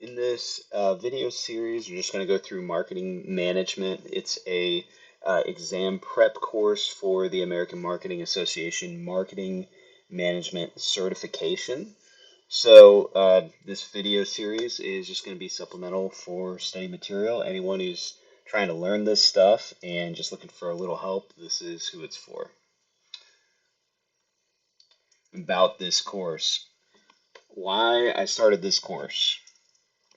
In this video series, we're just going to go through marketing management. It's a exam prep course for the American Marketing Association Marketing Management Certification. So this video series is just going to be supplemental for study material. Anyone who's trying to learn this stuff and just looking for a little help, this is who it's for. About this course, why I started this course.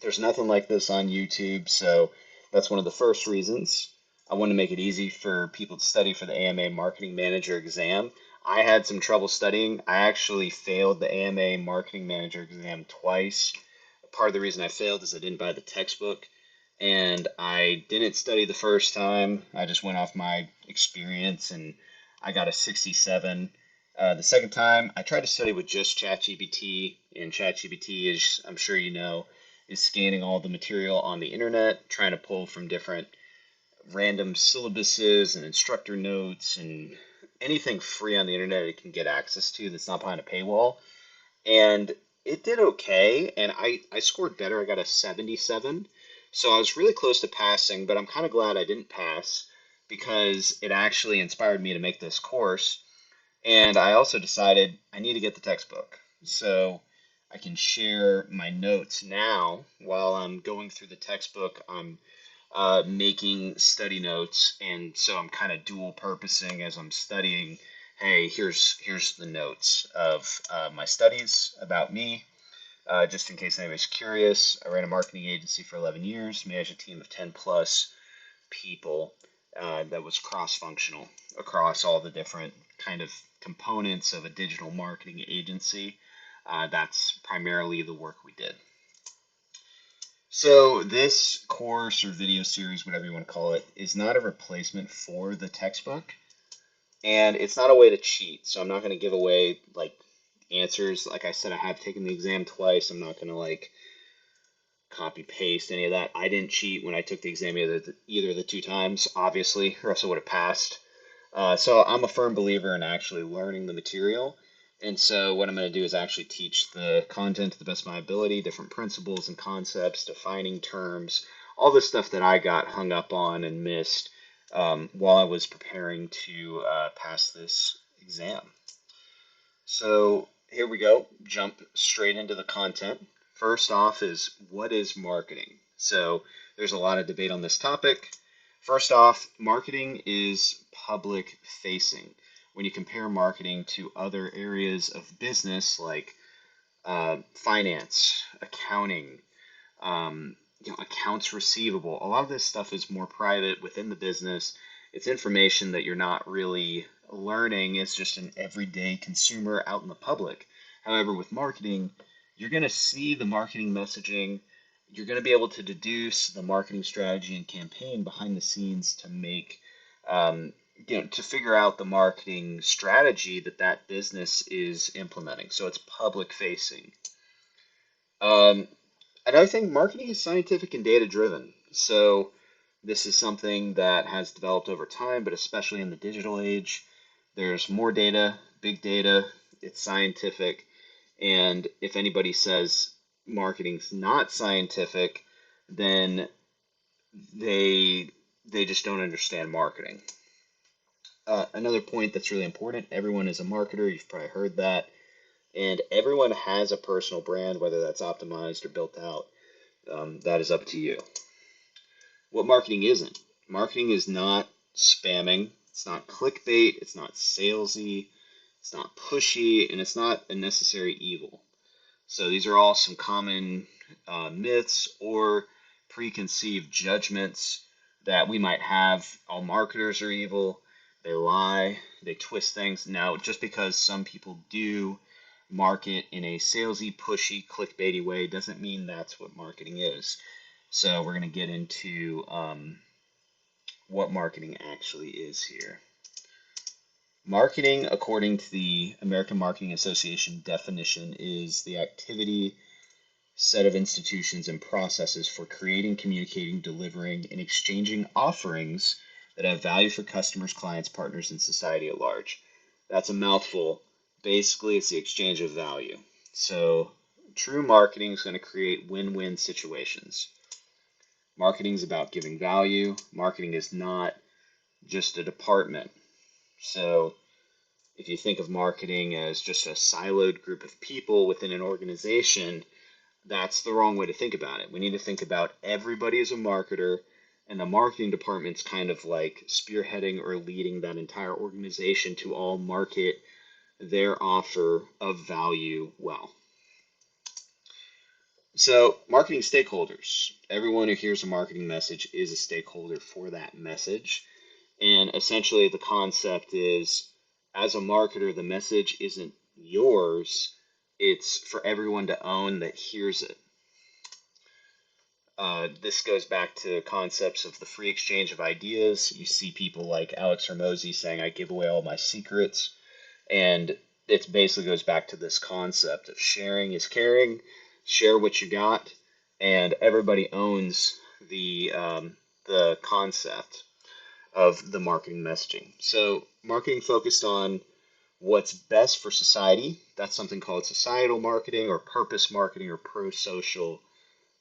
There's nothing like this on YouTube, so that's one of the first reasons. I want to make it easy for people to study for the AMA Marketing Manager exam. I had some trouble studying. I actually failed the AMA Marketing Manager exam twice. Part of the reason I failed is I didn't buy the textbook, and I didn't study the first time. I just went off my experience, and I got a 67. The second time, I tried to study with just ChatGPT, and ChatGPT, as I'm sure you know, is scanning all the material on the internet, trying to pull from different random syllabuses and instructor notes and anything free on the internet it can get access to that's not behind a paywall. And it did okay, and I scored better. I got a 77. So I was really close to passing, but I'm kind of glad I didn't pass because it actually inspired me to make this course. And I also decided I need to get the textbook. So I can share my notes now while I'm going through the textbook. I'm making study notes, and so I'm kind of dual purposing as I'm studying. Hey, here's the notes of my studies about me, just in case anybody's curious. I ran a marketing agency for 11 years, managed a team of 10 plus people that was cross-functional across all the different kind of components of a digital marketing agency. That's primarily the work we did. So this course or video series, whatever you want to call it, is not a replacement for the textbook, and it's not a way to cheat. So I'm not going to give away like answers. Like I said, I have taken the exam twice. I'm not going to like copy paste any of that. I didn't cheat when I took the exam either of the two times, obviously, or else I would have passed. So I'm a firm believer in actually learning the material. And so what I'm going to do is actually teach the content to the best of my ability, different principles and concepts, defining terms, all the stuff that I got hung up on and missed while I was preparing to pass this exam. So here we go, jump straight into the content. First off is what is marketing? So there's a lot of debate on this topic. First off, marketing is public facing. When you compare marketing to other areas of business like finance, accounting, accounts receivable, a lot of this stuff is more private within the business. It's information that you're not really learning as just an everyday consumer out in the public. However, with marketing, you're going to see the marketing messaging. You're going to be able to deduce the marketing strategy and campaign behind the scenes to make, to figure out the marketing strategy that that business is implementing. So it's public facing. Um, Another thing, marketing is scientific and data driven. So this is something that has developed over time, but especially in the digital age, there's more data, big data, it's scientific, and if anybody says marketing's not scientific, then they they just don't understand marketing. Another point that's really important, everyone is a marketer, you've probably heard that, and everyone has a personal brand, whether that's optimized or built out. That is up to you. What marketing isn't. Marketing is not spamming, it's not clickbait, it's not salesy, it's not pushy, and it's not a necessary evil. So these are all some common myths or preconceived judgments that we might have. All marketers are evil, they lie, they twist things. Now, just because some people do market in a salesy, pushy, clickbaity way doesn't mean that's what marketing is. So we're going to get into what marketing actually is here. Marketing, according to the American Marketing Association definition, is the activity, set of institutions, and processes for creating, communicating, delivering, and exchanging offerings that have value for customers, clients, partners, and society at large. That's a mouthful. Basically, it's the exchange of value. So True marketing is going to create win-win situations. Marketing is about giving value. Marketing is not just a department. So if you think of marketing as just a siloed group of people within an organization, that's the wrong way to think about it. We need to think about everybody as a marketer, and the marketing department's kind of like spearheading or leading that entire organization to all market their offer of value well. So, marketing stakeholders. Everyone who hears a marketing message is a stakeholder for that message. And essentially, the concept is as a marketer, the message isn't yours, it's for everyone to own that hears it. This goes back to concepts of the free exchange of ideas. You see people like Alex Hormozi saying, I give away all my secrets. And it basically goes back to this concept of sharing is caring, share what you got, and everybody owns the concept of the marketing messaging. So marketing focused on what's best for society. That's something called societal marketing or purpose marketing or pro-social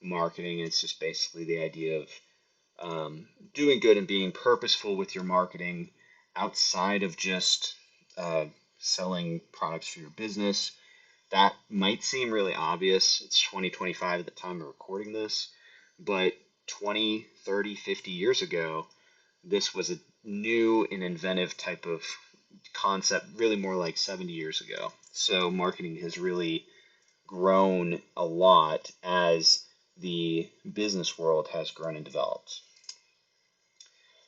marketing. It's just basically the idea of doing good and being purposeful with your marketing outside of just selling products for your business. That might seem really obvious. It's 2025 at the time of recording this, but 20, 30, 50 years ago, this was a new and inventive type of concept, really more like 70 years ago. So marketing has really grown a lot as the business world has grown and developed.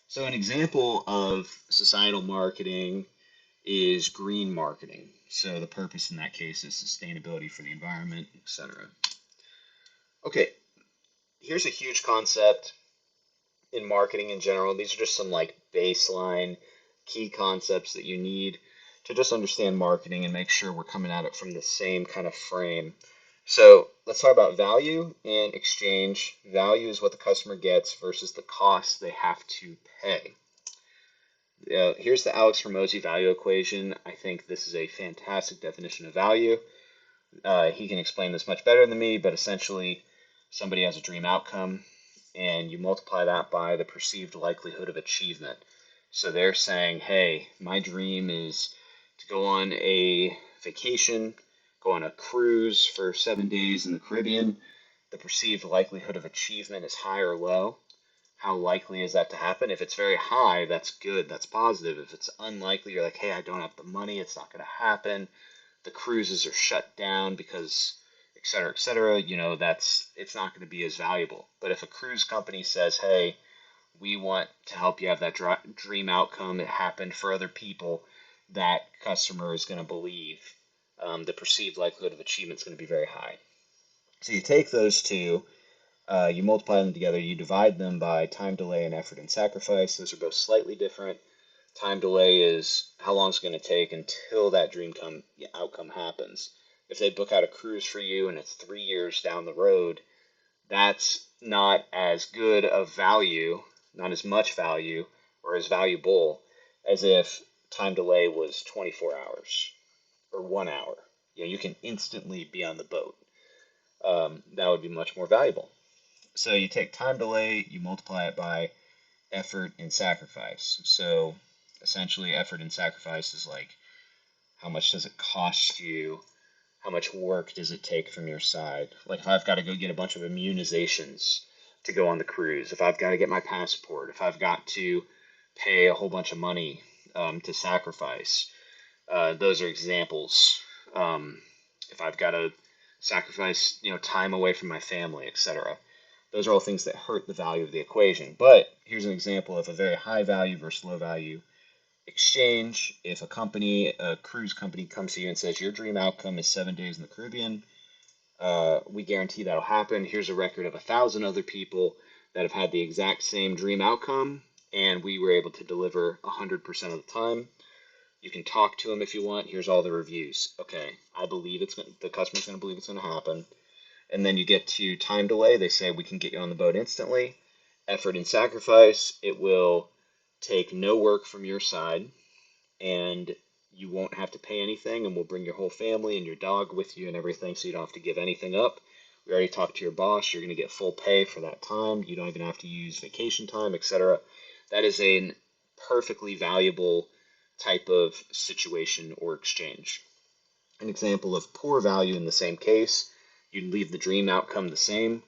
So an example of societal marketing is green marketing. So the purpose in that case is sustainability for the environment, etc. Okay, here's a huge concept in marketing in general. These are just some like baseline key concepts that you need to just understand marketing and make sure we're coming at it from the same kind of frame. So let's talk about value and exchange. Value is what the customer gets versus the cost they have to pay. Here's the Alex Hormozi value equation. I think this is a fantastic definition of value. He can explain this much better than me, but essentially somebody has a dream outcome and you multiply that by the perceived likelihood of achievement. So they're saying, hey, my dream is to go on a vacation, go on a cruise for 7 days in the Caribbean. The perceived likelihood of achievement is high or low. How likely is that to happen? If it's very high, that's good, that's positive. If it's unlikely, you're like, hey, I don't have the money, it's not going to happen. The cruises are shut down because et cetera, it's not going to be as valuable. But if a cruise company says, hey, we want to help you have that dream outcome, it happened for other people, that customer is going to believe the perceived likelihood of achievement is going to be very high. So you take those two, you multiply them together, you divide them by time delay and effort and sacrifice. Those are both slightly different. Time delay is how long it's going to take until that dream outcome happens. If they book out a cruise for you and it's 3 years down the road, that's not as good of value, not as much value, or as valuable as if time delay was 24 hours or 1 hour. You can instantly be on the boat. That would be much more valuable. So you take time delay, you multiply it by effort and sacrifice. So essentially effort and sacrifice is like how much does it cost you? How much work does it take from your side? Like if I've got to go get a bunch of immunizations to go on the cruise, if I've got to get my passport, if I've got to pay a whole bunch of money to sacrifice, those are examples. If I've got to sacrifice, time away from my family, etc. Those are all things that hurt the value of the equation. But here's an example of a very high value versus low value exchange. If a cruise company comes to you and says, your dream outcome is 7 days in the Caribbean, we guarantee that'll happen. Here's a record of 1,000 other people that have had the exact same dream outcome, and we were able to deliver 100% of the time. You can talk to them if you want. Here's all the reviews. Okay, I believe the customer's going to believe it's going to happen. And then you get to time delay. They say we can get you on the boat instantly. Effort and sacrifice, it will take no work from your side, and you won't have to pay anything, and we'll bring your whole family and your dog with you and everything, so you don't have to give anything up. We already talked to your boss. You're going to get full pay for that time. You don't even have to use vacation time, etc. That is a perfectly valuable type of situation or exchange. An example of poor value in the same case, you'd leave the dream outcome the same.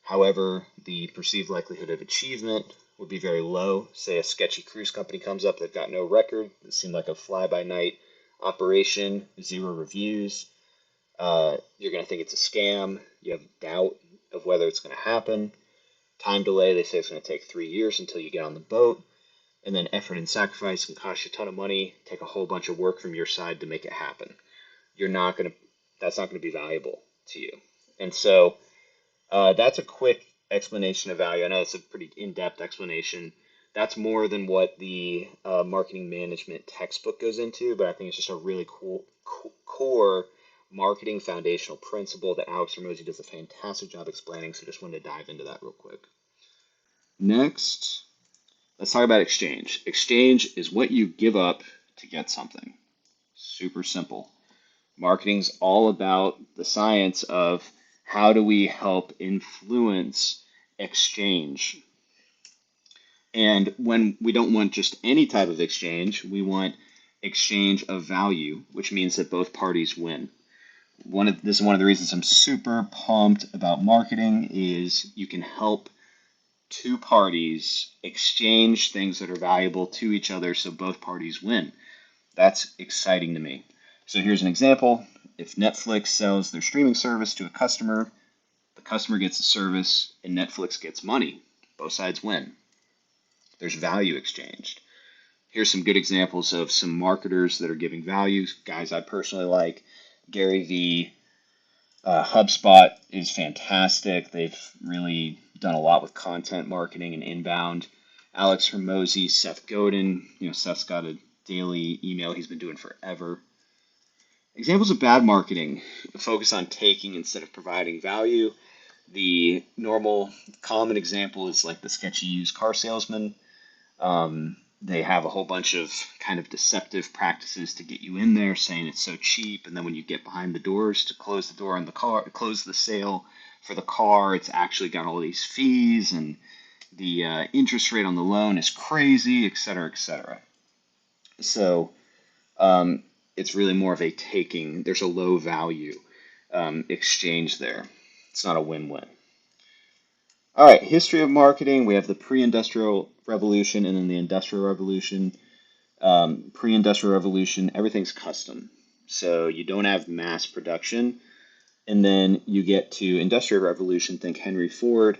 However, the perceived likelihood of achievement would be very low. Say a sketchy cruise company comes up, they've got no record, it seemed like a fly-by-night operation, 0 reviews. You're going to think it's a scam. You have doubt of whether it's going to happen. Time delay, they say it's going to take 3 years until you get on the boat. And then effort and sacrifice can cost you a ton of money, take a whole bunch of work from your side to make it happen. That's not going to be valuable to you. And so that's a quick explanation of value. I know it's a pretty in-depth explanation. That's more than what the marketing management textbook goes into, but I think it's just a really cool core marketing foundational principle that Alex Hormozi does a fantastic job explaining, so just wanted to dive into that real quick. Next, let's talk about exchange. Exchange is what you give up to get something. Super simple. Marketing's all about the science of how do we help influence exchange. And when we don't want just any type of exchange, we want exchange of value, which means that both parties win. This is one of the reasons I'm super pumped about marketing is you can help two parties exchange things that are valuable to each other so both parties win. That's exciting to me. So here's an example. If Netflix sells their streaming service to a customer, the customer gets the service and Netflix gets money. Both sides win. There's value exchanged. Here's some good examples of some marketers that are giving value. Guys I personally like. Gary Vee, HubSpot is fantastic. They've really done a lot with content marketing and inbound. Alex Hormozi, Seth Godin. Seth's got a daily email he's been doing forever. Examples of bad marketing: focus on taking instead of providing value. The normal, common example is like the sketchy used car salesman. They have a whole bunch of kind of deceptive practices to get you in there, saying it's so cheap, and then when you get behind the doors to close the door on the car, close the sale for the car, it's actually got all these fees, and the interest rate on the loan is crazy, et cetera, et cetera. So it's really more of a taking. There's a low value exchange there. It's not a win-win. All right, history of marketing. We have the pre-industrial revolution and then the industrial revolution. Pre-industrial revolution, everything's custom. So you don't have mass production. And then you get to industrial revolution, think Henry Ford,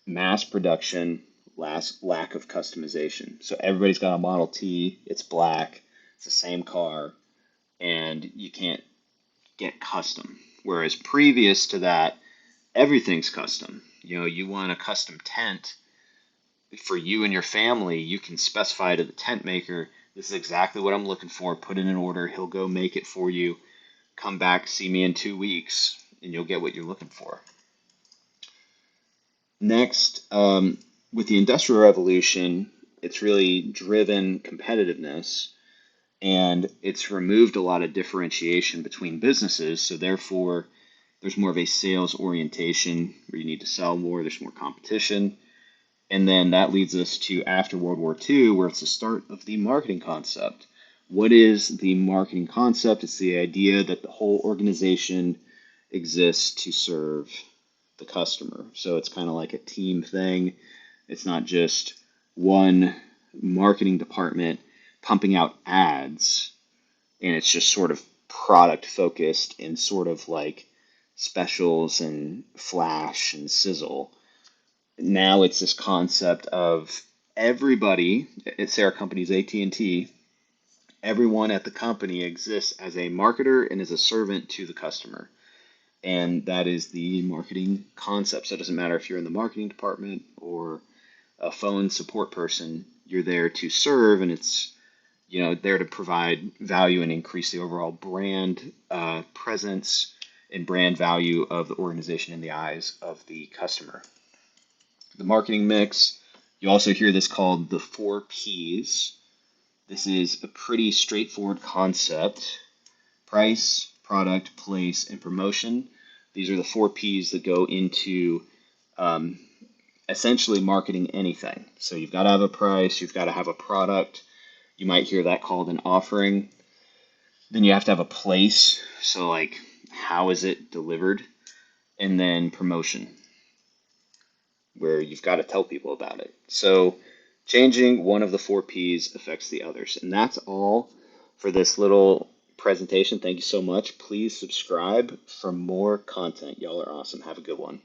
mass production, lack of customization. So everybody's got a Model T, it's black, it's the same car, and you can't get custom. Whereas previous to that, everything's custom. You want a custom tent for you and your family, you can specify to the tent maker, this is exactly what I'm looking for, put in an order, he'll go make it for you, come back, see me in 2 weeks, and you'll get what you're looking for. Next, with the Industrial Revolution, it's really driven competitiveness, and it's removed a lot of differentiation between businesses, so therefore there's more of a sales orientation where you need to sell more, there's more competition. And then that leads us to after World War II, where it's the start of the marketing concept. What is the marketing concept? It's the idea that the whole organization exists to serve the customer. So it's kind of like a team thing. It's not just one marketing department pumping out ads, and it's just sort of product focused and sort of like specials and flash and sizzle. Now it's this concept of everybody, say our company's AT&T, everyone at the company exists as a marketer and as a servant to the customer. And that is the marketing concept. So it doesn't matter if you're in the marketing department or a phone support person, you're there to serve, and it's there to provide value and increase the overall brand presence and brand value of the organization in the eyes of the customer. The marketing mix, you also hear this called the 4 Ps. This is a pretty straightforward concept. Price, product, place, and promotion. These are the 4 P's that go into um, essentially marketing anything. So you've got to have a price, you've got to have a product. You might hear that called an offering. Then you have to have a place. So, like, how is it delivered? And then promotion, where you've got to tell people about it. So, changing one of the 4 P's affects the others. And that's all for this little presentation. Thank you so much. Please subscribe for more content. Y'all are awesome. Have a good one.